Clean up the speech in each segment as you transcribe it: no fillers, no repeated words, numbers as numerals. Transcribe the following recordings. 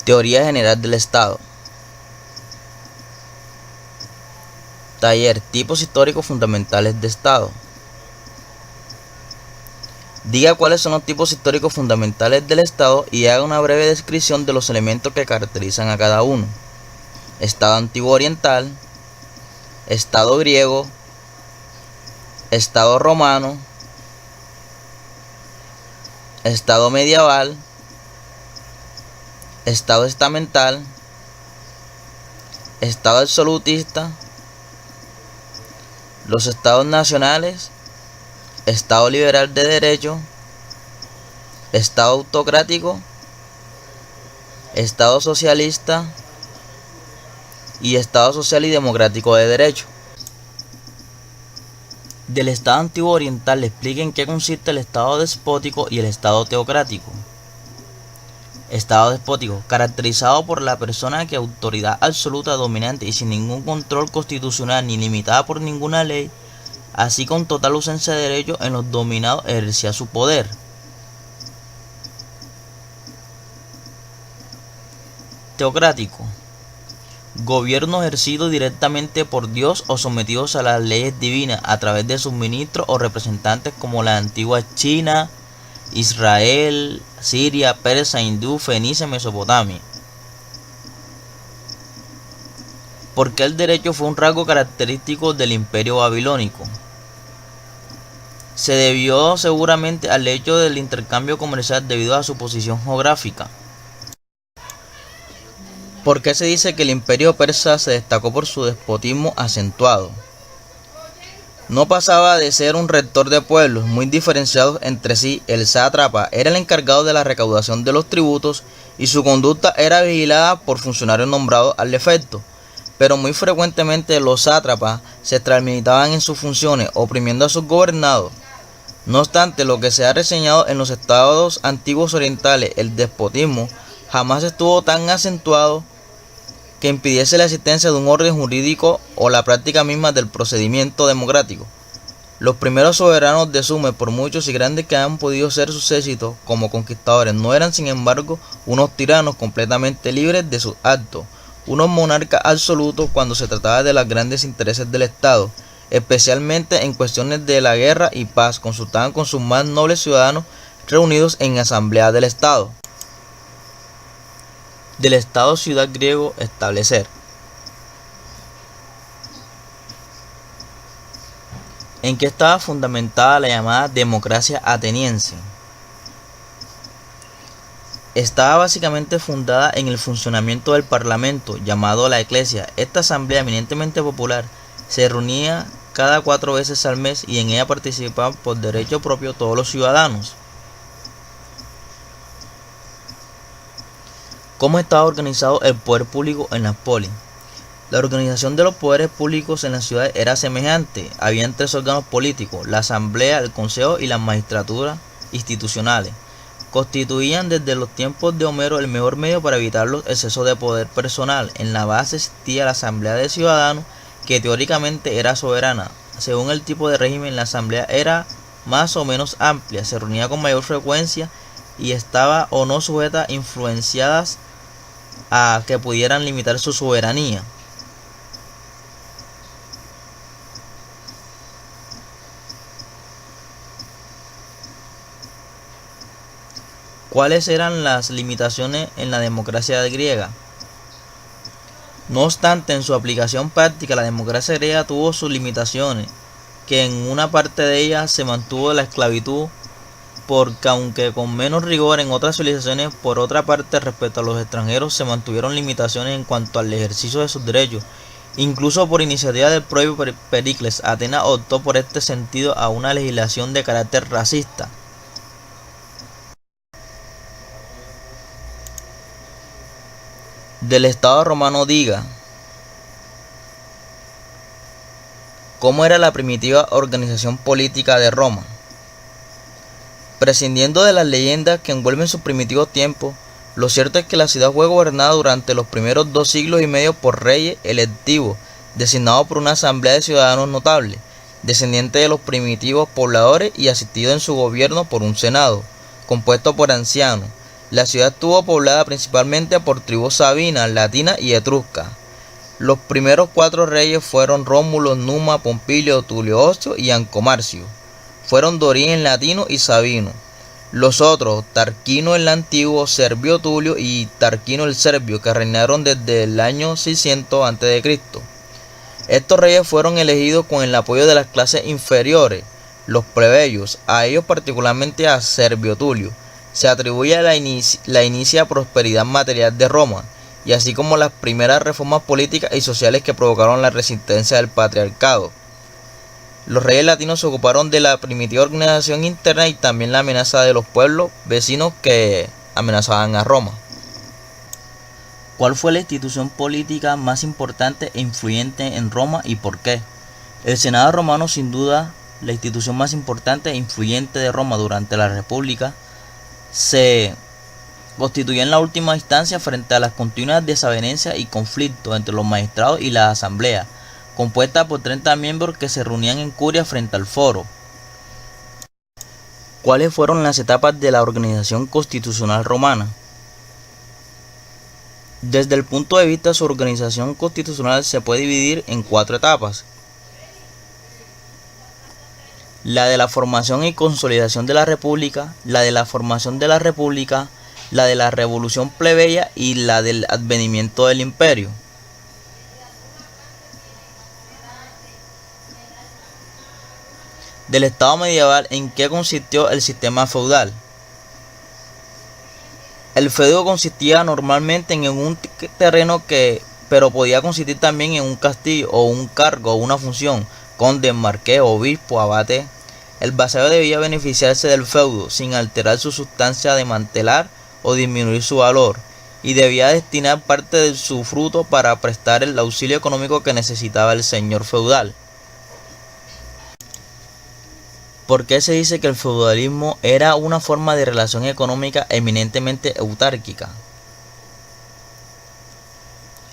Teoría general del Estado. Taller: tipos históricos fundamentales de Estado. Diga cuáles son los tipos históricos fundamentales del Estado y haga una breve descripción de los elementos que caracterizan a cada uno. Estado antiguo oriental, Estado griego, Estado romano, Estado medieval, Estado estamental, Estado absolutista, los estados nacionales, Estado liberal de derecho, Estado autocrático, Estado socialista y Estado social y democrático de derecho. Del Estado antiguo oriental le explica en qué consiste el Estado despótico y el Estado teocrático. Estado despótico, caracterizado por la persona que autoridad absoluta, dominante y sin ningún control constitucional ni limitada por ninguna ley, así con total ausencia de derecho en los dominados, ejercía su poder. Teocrático, gobierno ejercido directamente por Dios o sometidos a las leyes divinas a través de sus ministros o representantes como la antigua China, Israel, Siria, Persia, Hindú, Fenicia, Mesopotamia. ¿Por qué el derecho fue un rasgo característico del imperio babilónico? Se debió seguramente al hecho del intercambio comercial debido a su posición geográfica. ¿Por qué se dice que el imperio persa se destacó por su despotismo acentuado? No pasaba de ser un rector de pueblos muy diferenciados entre sí. El sátrapa era el encargado de la recaudación de los tributos y su conducta era vigilada por funcionarios nombrados al efecto, pero muy frecuentemente los sátrapas se extralimitaban en sus funciones, oprimiendo a sus gobernados. No obstante, lo que se ha reseñado en los estados antiguos orientales, el despotismo jamás estuvo tan acentuado que impidiese la existencia de un orden jurídico o la práctica misma del procedimiento democrático. Los primeros soberanos de Sumer, por muchos y grandes que han podido ser sus éxitos como conquistadores, no eran sin embargo unos tiranos completamente libres de sus actos, unos monarcas absolutos cuando se trataba de los grandes intereses del Estado, especialmente en cuestiones de la guerra y paz. Consultaban con sus más nobles ciudadanos reunidos en asamblea del Estado. Del Estado ciudad griego establecer. ¿En qué estaba fundamentada la llamada democracia ateniense? Estaba básicamente fundada en el funcionamiento del parlamento, llamado la Eclesia. Esta asamblea eminentemente popular se reunía cada 4 veces al mes y en ella participaban por derecho propio todos los ciudadanos. ¿Cómo estaba organizado el poder público en las polis? La organización de los poderes públicos en las ciudades era semejante. Habían 3 órganos políticos: la asamblea, el consejo y las magistraturas institucionales. Constituían desde los tiempos de Homero el mejor medio para evitar los excesos de poder personal. En la base existía la asamblea de ciudadanos, que teóricamente era soberana. Según el tipo de régimen, la asamblea era más o menos amplia, se reunía con mayor frecuencia y estaba o no sujeta a influenciadas a que pudieran limitar su soberanía. ¿Cuáles eran las limitaciones en la democracia griega? No obstante, en su aplicación práctica, la democracia griega tuvo sus limitaciones, que en una parte de ellas se mantuvo la esclavitud, porque aunque con menos rigor en otras civilizaciones, por otra parte, respecto a los extranjeros se mantuvieron limitaciones en cuanto al ejercicio de sus derechos. Incluso por iniciativa del propio Pericles, Atenas optó por este sentido a una legislación de carácter racista. Del Estado romano diga. ¿Cómo era la primitiva organización política de Roma? Prescindiendo de las leyendas que envuelven sus primitivos tiempos, lo cierto es que la ciudad fue gobernada durante los primeros 2 siglos y medio por reyes electivos, designados por una asamblea de ciudadanos notables, descendientes de los primitivos pobladores y asistido en su gobierno por un senado, compuesto por ancianos, La ciudad estuvo poblada principalmente por tribus sabinas, latinas y etruscas. Los primeros 4 reyes fueron Rómulo, Numa, Pompilio, Tulio Ocio y Ancomarcio. Fueron de origen latino y sabino. Los otros, Tarquino el Antiguo, Servio Tulio y Tarquino el Serbio, que reinaron desde el año 600 a.C. Estos reyes fueron elegidos con el apoyo de las clases inferiores, los plebeyos, a ellos particularmente a Servio Tulio. Se atribuye la inicia prosperidad material de Roma, y así como las primeras reformas políticas y sociales que provocaron la resistencia del patriarcado. Los reyes latinos se ocuparon de la primitiva organización interna y también la amenaza de los pueblos vecinos que amenazaban a Roma. ¿Cuál fue la institución política más importante e influyente en Roma y por qué? El Senado romano, sin duda, la institución más importante e influyente de Roma durante la República, se constituyó en la última instancia frente a las continuas desavenencias y conflictos entre los magistrados y la asamblea, compuesta por 30 miembros que se reunían en curia frente al foro. ¿Cuáles fueron las etapas de la organización constitucional romana? Desde el punto de vista de su organización constitucional se puede dividir en 4 etapas. La de la formación y consolidación de la república, la de la formación de la república, la de la revolución plebeya y la del advenimiento del imperio. Del estado medieval, ¿en qué consistió el sistema feudal? El feudo consistía normalmente en un terreno pero podía consistir también en un castillo o un cargo o una función, conde, marqués, obispo, abate. El vasallo debía beneficiarse del feudo sin alterar su sustancia, desmantelar o disminuir su valor, y debía destinar parte de su fruto para prestar el auxilio económico que necesitaba el señor feudal. ¿Por qué se dice que el feudalismo era una forma de relación económica eminentemente autárquica?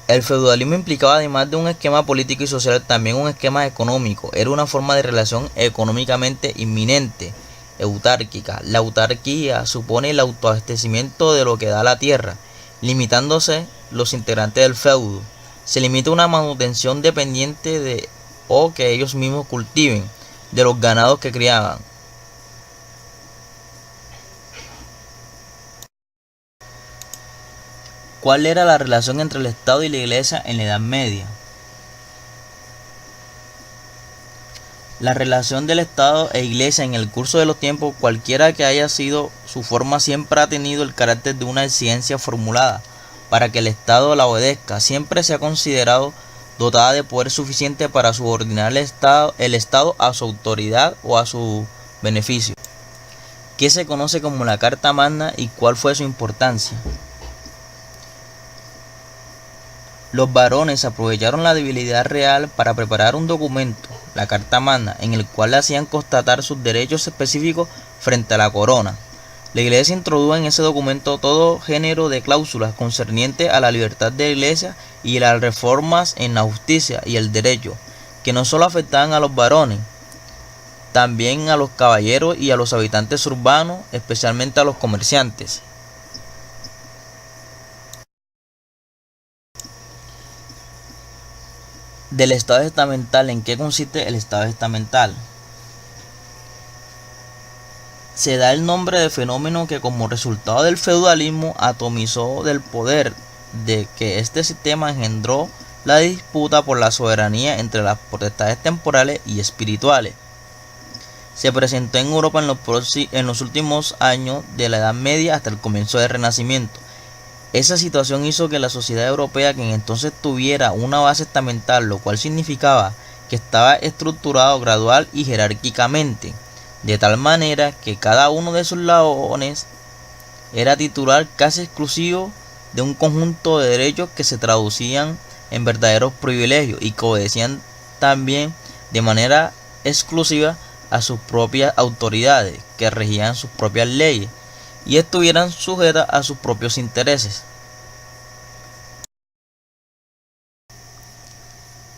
El feudalismo implicaba, además de un esquema político y social, también un esquema económico. Era una forma de relación económicamente inminente, autárquica. La autarquía supone el autoabastecimiento de lo que da la tierra, limitándose los integrantes del feudo. Se limita una manutención dependiente de o que ellos mismos cultiven, de los ganados que criaban. ¿Cuál era la relación entre el Estado y la Iglesia en la Edad Media? La relación del Estado e Iglesia en el curso de los tiempos, cualquiera que haya sido su forma, siempre ha tenido el carácter de una exigencia formulada para que el Estado la obedezca. Siempre se ha considerado dotada de poder suficiente para subordinar el Estado a su autoridad o a su beneficio. ¿Qué se conoce como la Carta Magna y cuál fue su importancia? Los varones aprovecharon la debilidad real para preparar un documento, la Carta Magna, en el cual le hacían constatar sus derechos específicos frente a la corona. La Iglesia introdujo en ese documento todo género de cláusulas concernientes a la libertad de la Iglesia y las reformas en la justicia y el derecho, que no solo afectaban a los varones, también a los caballeros y a los habitantes urbanos, especialmente a los comerciantes. Del estado estamental, ¿en qué consiste el estado estamental? Se da el nombre de fenómeno que como resultado del feudalismo atomizó del poder, de que este sistema engendró la disputa por la soberanía entre las potestades temporales y espirituales. Se presentó en Europa en los últimos años de la Edad Media hasta el comienzo del Renacimiento. Esa situación hizo que la sociedad europea que en entonces tuviera una base estamental, lo cual significaba que estaba estructurado gradual y jerárquicamente, de tal manera que cada uno de sus eslabones era titular casi exclusivo de un conjunto de derechos que se traducían en verdaderos privilegios y que obedecían también de manera exclusiva a sus propias autoridades, que regían sus propias leyes y estuvieran sujetas a sus propios intereses.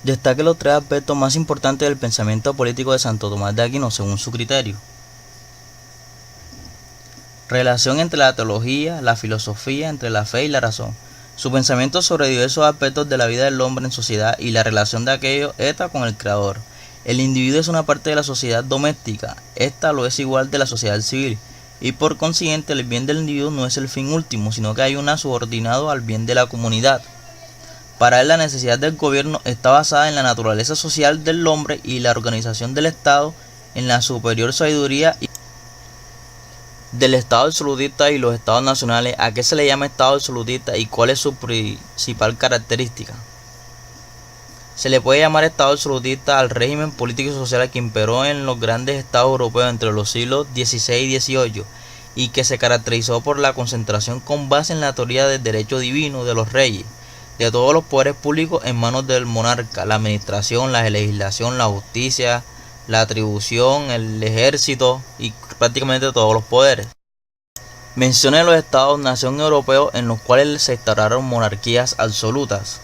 Destaque los 3 aspectos más importantes del pensamiento político de Santo Tomás de Aquino según su criterio. Relación entre la teología, la filosofía, entre la fe y la razón. Su pensamiento sobre diversos aspectos de la vida del hombre en sociedad y la relación de aquello ésta con el Creador. El individuo es una parte de la sociedad doméstica, esta lo es igual de la sociedad civil, y por consiguiente el bien del individuo no es el fin último, sino que hay una subordinado al bien de la comunidad. Para él la necesidad del gobierno está basada en la naturaleza social del hombre y la organización del Estado en la superior sabiduría del Estado absolutista y los Estados nacionales. ¿A qué se le llama Estado absolutista y cuál es su principal característica? Se le puede llamar Estado absolutista al régimen político y social que imperó en los grandes estados europeos entre los siglos XVI y XVIII y que se caracterizó por la concentración con base en la teoría del derecho divino de los reyes, de todos los poderes públicos en manos del monarca, la administración, la legislación, la justicia, la atribución, el ejército y prácticamente todos los poderes. Menciona los estados-nación europeos en los cuales se instauraron monarquías absolutas: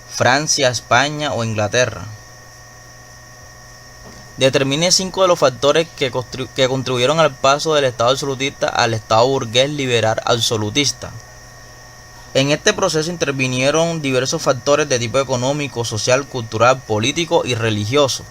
Francia, España o Inglaterra. Determine 5 de los factores que contribuyeron al paso del Estado absolutista al Estado burgués liberal absolutista. En este proceso intervinieron diversos factores de tipo económico, social, cultural, político y religioso.